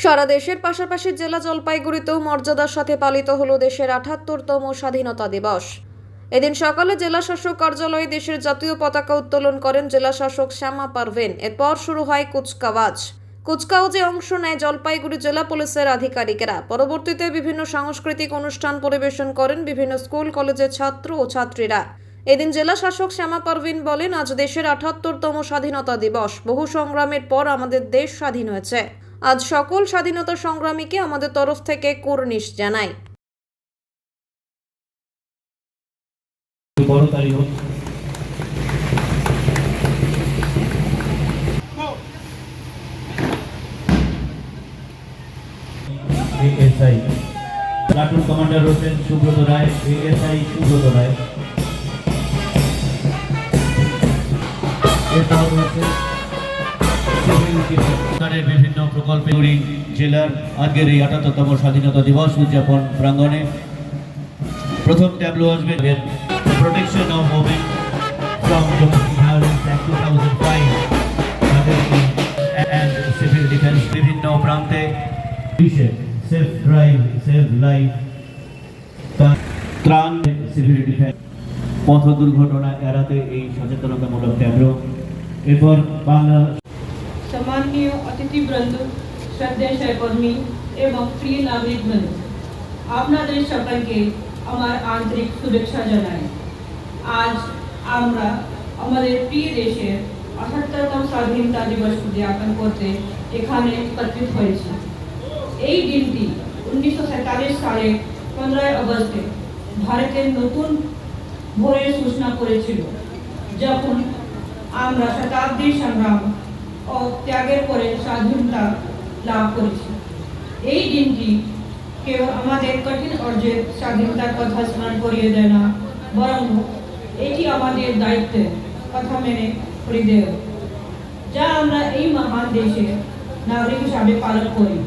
সারা দেশের পাশাপাশি জেলা জলপাইগুড়িতেও মর্যাদার সাথে পালিত হলো দেশের ৭৮তম স্বাধীনতা দিবস। এদিন সকালে জেলা শাসক কার্যালয়ে দেশের জাতীয় পতাকা উত্তোলন করেন জেলা শাসক শ্যামা পারভীন। এরপর শুরু হয় কুচকাওয়াজে অংশ নেয় জলপাইগুড়ি জেলা পুলিশের আধিকারিকেরা। পরবর্তীতে বিভিন্ন সাংস্কৃতিক অনুষ্ঠান পরিবেশন করেন বিভিন্ন স্কুল কলেজের ছাত্র ও ছাত্রীরা। এদিন জেলা শাসক শ্যামা পারভীন বলেন, আজ দেশের ৭৮তম স্বাধীনতা দিবস। বহু সংগ্রামের পর আমাদের দেশ স্বাধীন হয়েছে। আজ সকল স্বাধীনতা সংগ্রামীকে আমাদের তরফ থেকে কুর্নিশ জানাই। ASI platoon commander Hossain Subrata Roy, ASI Subrata Roy. এরপর রয়েছে সরকারের বিভিন্ন প্রকল্পে জেলার আজকের এই ৭৮তম স্বাধীনতা দিবস উদযাপন প্রাঙ্গণে প্রথম ট্যাবলো আসবে protection of women from domestic violence act 2005 and civil defence. বিভিন্ন প্রান্তে সেফ ড্রাইভ সেভ লাইফ, ত্রাণ, সিভিল ডিফেন্স, পথ দুর্ঘটনা এড়াতে এই সচেতনতামূলক ট্যাবলো। এরপর বাংলা सम्माननीय अतिथिवृंद, श्रद्धेय सहकर्मी एवं प्रिय नागरिक बंधु, আপনাদের সকলকে আমার আন্তরিক শুভেচ্ছা জানাই। আজ আমরা আমাদের প্রিয় দেশের ৭৮তম স্বাধীনতা দিবস উদযাপন করতে এখানে একত্রিত হয়েছি। এই দিনটি ১৯৪৭ সালের ১৫ আগস্টে ভারতের নতুন ভোরের সূচনা করেছিল, যখন আমরা শতাব্দীর সংগ্রাম ও ত্যাগের পরে স্বাধীনতা লাভ করেছি। এই দিনটি কেবল আমাদের কঠিন অর্জনের স্বাধীনতার কথা স্মরণ করিয়ে দেয় না, বরং এটি আমাদের দায়িত্বের কথা মেনে করিয়ে দেয়, যা আমরা এই মহান দেশের নাগরিক হিসাবে পালন করি।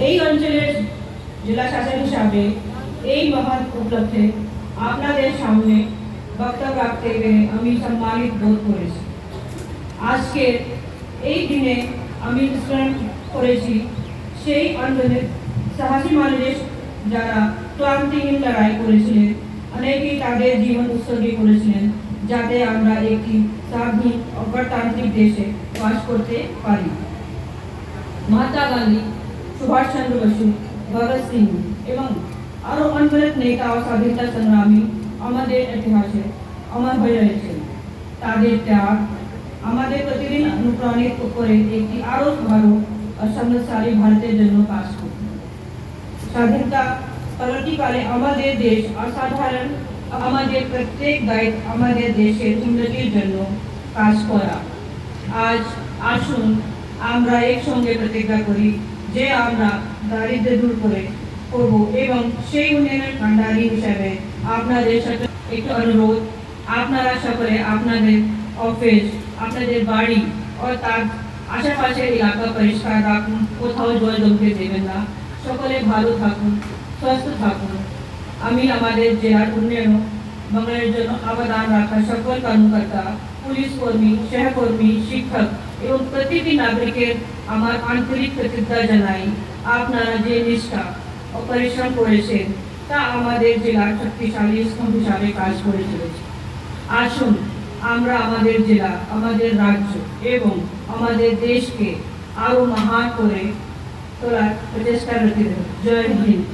এই অঞ্চলের জেলা শাসক হিসাবে এই মহান উপলক্ষে আপনাদের সামনে বক্তব্য রাখতে পেরে আমি সম্মানিত বোধ করেছি। আজকের এই দিনে আমি স্মরণ করেছি সেই আন্দোলনের সাহসী মানুষ যারা ক্লান্তিহীন লড়াই করেছিলেন, অনেকেই তাদের জীবন উৎসর্গ করেছিলেন যাতে আমরা একটি স্বাধীন ও গণতান্ত্রিক দেশে বাস করতে পারি। মহাত্মা গান্ধী, সুভাষ চন্দ্র বসু, ভগৎ সিং এবং আরও অনেক নেতা ও স্বাধীনতা সংগ্রামী আমাদের ইতিহাসে অমর হয়ে রয়েছেন। তাদের ত্যাগ আমাদের প্রতিদিন অনুপ্রাণিত করে একটি আরও ভালো ও সমৃদ্ধশালী ভারতের জন্য কাজ করবে। স্বাধীনতা পরবর্তীকালে আমাদের দেশ অসাধারণ, আমাদের প্রত্যেক দায়িত্ব আমাদের দেশের উন্নতির জন্য কাজ করা। আজ আসুন আমরা একসঙ্গে প্রতিজ্ঞা করি যে আমরা দারিদ্র্য দূর করব এবং সেই উন্নয়নের ভান্ডারী হিসাবে আপনাদের সাথে একটু অনুরোধ, আপনারা সকলে আপনাদের অফিস, আপনাদের বাড়ি ও তার আশেপাশের এলাকা পরিষ্কার রাখুন, কোথাও জল জমতে দেবেন না। সকলে ভালো থাকুন, সুস্থ থাকুন। আমি আমাদের জেলার উন্নয়ন বাংলার জন্য অবদান রাখা সকল কর্মকর্তা, পুলিশ কর্মী, সহকর্মী, শিক্ষক এবং প্রতিটি নাগরিকের আমার আন্তরিক কৃতজ্ঞতা জানাই। আপনারা যে নিষ্ঠা ও পরিশ্রম করেছেন তা আমাদের জেলার শক্তিশালী স্তম্ভ হিসাবে কাজ করে চলেছে। আসুন আমরা আমাদের জেলা, আমাদের রাজ্য এবং আমাদের দেশকে আরও মহান করে তোলার প্রচেষ্টা রয়েছে। জয় হিন্দ।